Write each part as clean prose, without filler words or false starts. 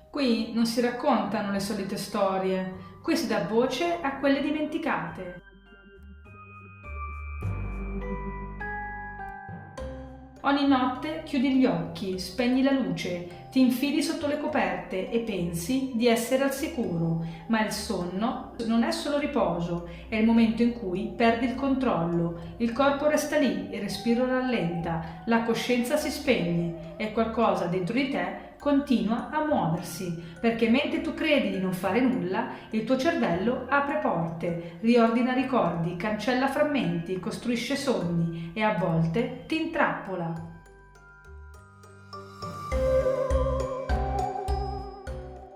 Qui non si raccontano le solite storie, qui si dà voce a quelle dimenticate. Ogni notte chiudi gli occhi, spegni la luce, ti infili sotto le coperte e pensi di essere al sicuro, ma il sonno non è solo riposo, è il momento in cui perdi il controllo, il corpo resta lì, il respiro rallenta, la coscienza si spegne e qualcosa dentro di te continua a muoversi, perché mentre tu credi di non fare nulla, il tuo cervello apre porte, riordina ricordi, cancella frammenti, costruisce sogni e a volte ti intrappola.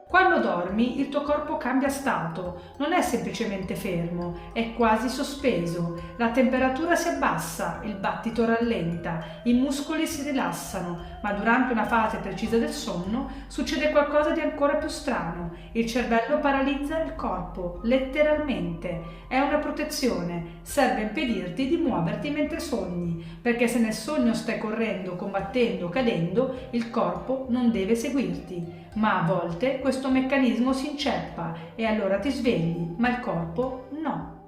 Quando dormi, il tuo corpo cambia stato, non è semplicemente fermo, è quasi sospeso, la temperatura si abbassa, il battito rallenta, i muscoli si rilassano, ma durante una fase precisa del sonno succede qualcosa di ancora più strano, il cervello paralizza il corpo, letteralmente, è una protezione, serve a impedirti di muoverti mentre sogni, perché se nel sogno stai correndo, combattendo, cadendo, il corpo non deve seguirti. Ma a volte questo meccanismo si inceppa e allora ti svegli, ma il corpo no.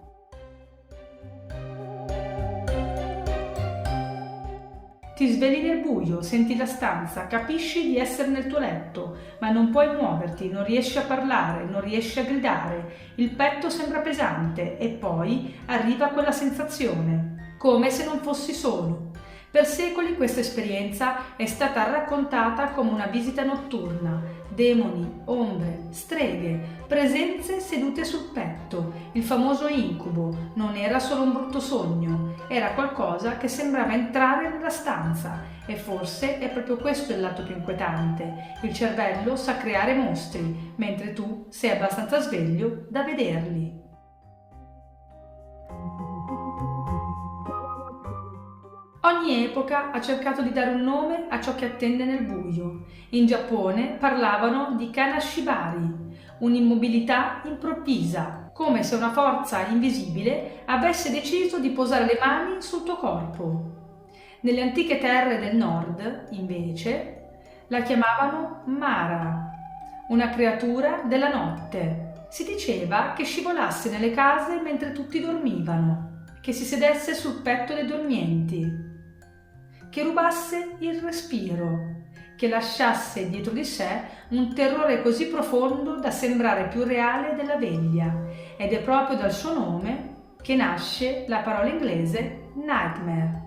Ti svegli nel buio, senti la stanza, capisci di essere nel tuo letto, ma non puoi muoverti, non riesci a parlare, non riesci a gridare, il petto sembra pesante e poi arriva quella sensazione, come se non fossi solo. Per secoli questa esperienza è stata raccontata come una visita notturna, demoni, ombre, streghe, presenze sedute sul petto, il famoso incubo. Non era solo un brutto sogno, era qualcosa che sembrava entrare nella stanza e forse è proprio questo il lato più inquietante. Il cervello sa creare mostri, mentre tu sei abbastanza sveglio da vederli. Ogni epoca ha cercato di dare un nome a ciò che attende nel buio. In Giappone parlavano di kanashibari, un'immobilità improvvisa, come se una forza invisibile avesse deciso di posare le mani sul tuo corpo. Nelle antiche terre del nord, invece, la chiamavano Mara, una creatura della notte. Si diceva che scivolasse nelle case mentre tutti dormivano, che si sedesse sul petto dei dormienti, che rubasse il respiro, che lasciasse dietro di sé un terrore così profondo da sembrare più reale della veglia, ed è proprio dal suo nome che nasce la parola inglese nightmare.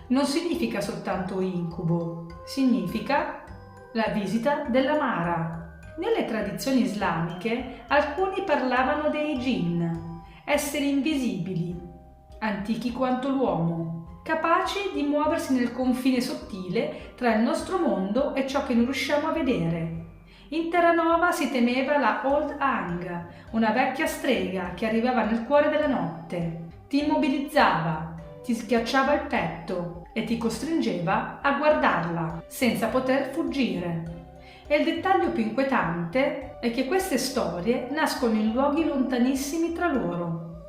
Non significa soltanto incubo, significa la visita della Mara. Nelle tradizioni islamiche alcuni parlavano dei jinn, esseri invisibili, antichi quanto l'uomo, capaci di muoversi nel confine sottile tra il nostro mondo e ciò che non riusciamo a vedere. In Terranova si temeva la Old Hang, una vecchia strega che arrivava nel cuore della notte, ti immobilizzava, ti schiacciava il petto e ti costringeva a guardarla senza poter fuggire. E il dettaglio più inquietante è che queste storie nascono in luoghi lontanissimi tra loro.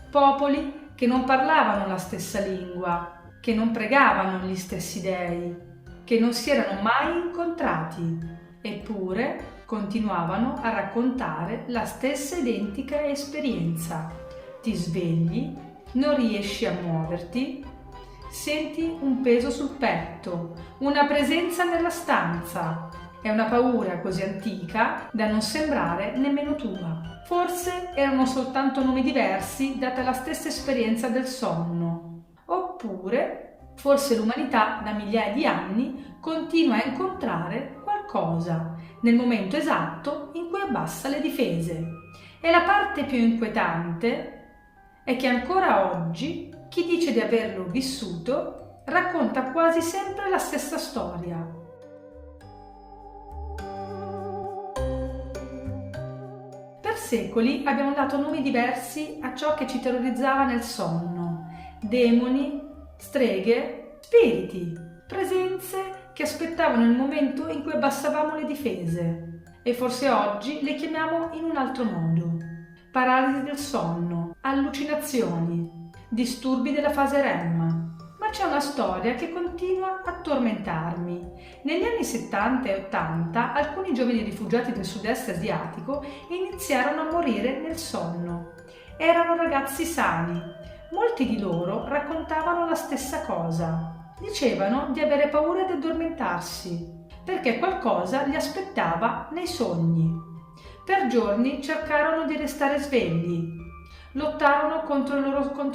Popoli che non parlavano la stessa lingua, che non pregavano gli stessi dei, che non si erano mai incontrati, eppure continuavano a raccontare la stessa identica esperienza. Ti svegli, non riesci a muoverti, senti un peso sul petto, una presenza nella stanza. È una paura così antica da non sembrare nemmeno tua. Forse erano soltanto nomi diversi data la stessa esperienza del sonno. Oppure, forse l'umanità da migliaia di anni continua a incontrare qualcosa nel momento esatto in cui abbassa le difese. E la parte più inquietante è che ancora oggi chi dice di averlo vissuto racconta quasi sempre la stessa storia. Per secoli abbiamo dato nomi diversi a ciò che ci terrorizzava nel sonno: demoni, streghe, spiriti, presenze che aspettavano il momento in cui abbassavamo le difese. E forse oggi le chiamiamo in un altro modo: paralisi del sonno, allucinazioni, disturbi della fase REM. Ma c'è una storia che continua continua a tormentarmi. Negli anni 70 e 80 alcuni giovani rifugiati del sud-est asiatico iniziarono a morire nel sonno. Erano ragazzi sani. Molti di loro raccontavano la stessa cosa. Dicevano di avere paura di addormentarsi, perché qualcosa li aspettava nei sogni. Per giorni cercarono di restare svegli. Lottarono contro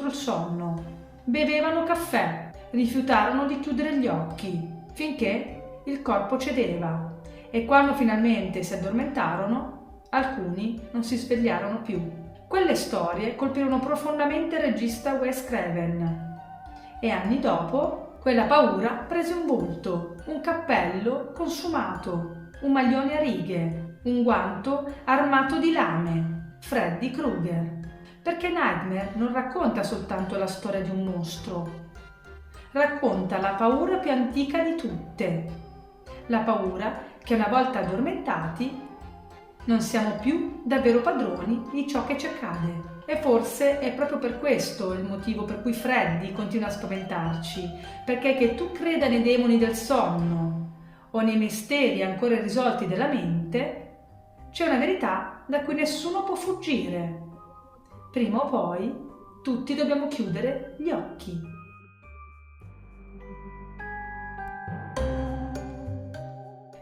il sonno. Bevevano caffè. Rifiutarono di chiudere gli occhi, finché il corpo cedeva. E quando finalmente si addormentarono, alcuni non si svegliarono più. Quelle storie colpirono profondamente il regista Wes Craven. E anni dopo, quella paura prese un volto, un cappello consumato, un maglione a righe, un guanto armato di lame. Freddy Krueger. Perché Nightmare non racconta soltanto la storia di un mostro, racconta la paura più antica di tutte, la paura che una volta addormentati non siamo più davvero padroni di ciò che ci accade. E forse è proprio per questo il motivo per cui Freddy continua a spaventarci, perché che tu creda nei demoni del sonno o nei misteri ancora irrisolti della mente, c'è una verità da cui nessuno può fuggire. Prima o poi tutti dobbiamo chiudere gli occhi.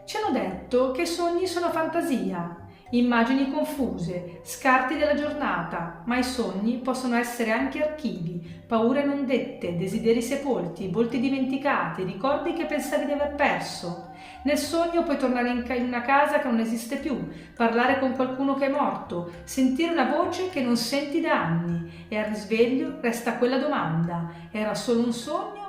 Ci hanno detto che i sogni sono fantasia, immagini confuse, scarti della giornata, ma i sogni possono essere anche archivi, paure non dette, desideri sepolti, volti dimenticati, ricordi che pensavi di aver perso. Nel sogno puoi tornare in una casa che non esiste più, parlare con qualcuno che è morto, sentire una voce che non senti da anni e al risveglio resta quella domanda: era solo un sogno?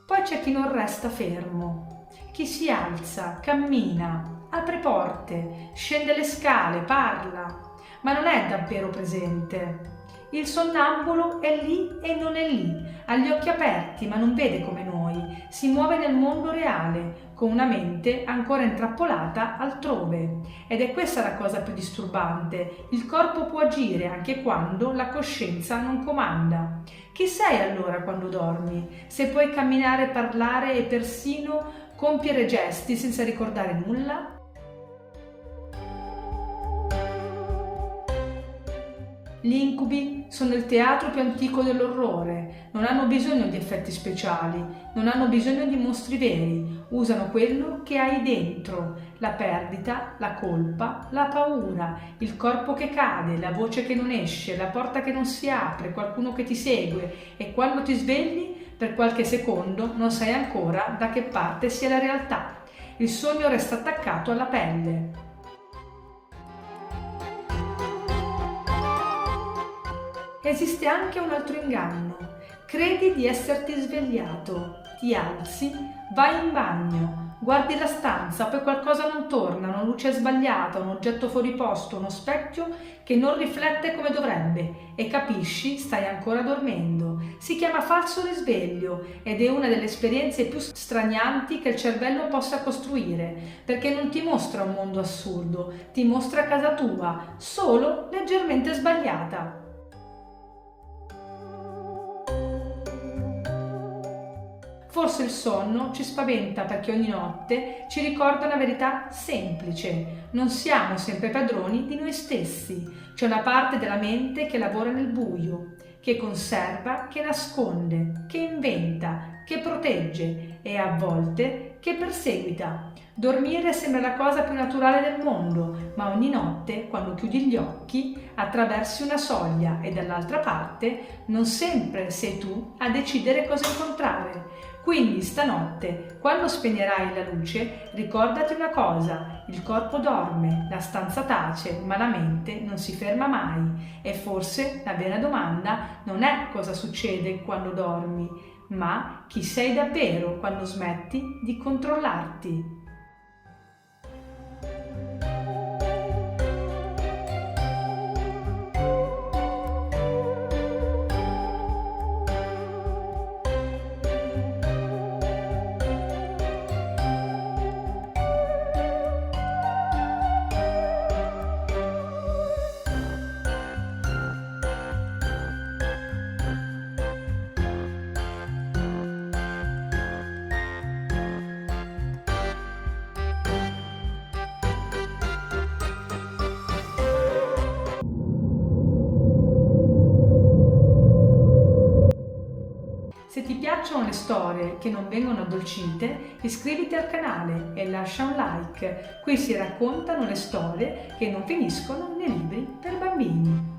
Poi c'è chi non resta fermo, chi si alza, cammina, apre porte, scende le scale, parla, ma non è davvero presente. Il sonnambulo è lì e non è lì, ha gli occhi aperti ma non vede come noi, si muove nel mondo reale, con una mente ancora intrappolata altrove. Ed è questa la cosa più disturbante, il corpo può agire anche quando la coscienza non comanda. Chi sei allora quando dormi? Se puoi camminare, parlare e persino compiere gesti senza ricordare nulla? Gli incubi sono il teatro più antico dell'orrore, non hanno bisogno di effetti speciali, non hanno bisogno di mostri veri, usano quello che hai dentro, la perdita, la colpa, la paura, il corpo che cade, la voce che non esce, la porta che non si apre, qualcuno che ti segue e quando ti svegli, per qualche secondo non sai ancora da che parte sia la realtà. Il sogno resta attaccato alla pelle. Esiste anche un altro inganno. Credi di esserti svegliato, ti alzi, vai in bagno, guardi la stanza, poi qualcosa non torna, una luce sbagliata, un oggetto fuori posto, uno specchio che non riflette come dovrebbe e capisci stai ancora dormendo. Si chiama falso risveglio ed è una delle esperienze più stranianti che il cervello possa costruire, perché non ti mostra un mondo assurdo, ti mostra casa tua, solo leggermente sbagliata. Forse il sonno ci spaventa perché ogni notte ci ricorda una verità semplice. Non siamo sempre padroni di noi stessi. C'è una parte della mente che lavora nel buio, che conserva, che nasconde, che inventa, che protegge e a volte che perseguita. Dormire sembra la cosa più naturale del mondo, ma ogni notte, quando chiudi gli occhi, attraversi una soglia e dall'altra parte non sempre sei tu a decidere cosa incontrare. Quindi stanotte, quando spegnerai la luce, ricordati una cosa: il corpo dorme, la stanza tace, ma la mente non si ferma mai. E forse la vera domanda non è cosa succede quando dormi, ma chi sei davvero quando smetti di controllarti. piacciono le storie che non vengono addolcite, iscriviti al canale e lascia un like. Qui si raccontano le storie che non finiscono nei libri per bambini.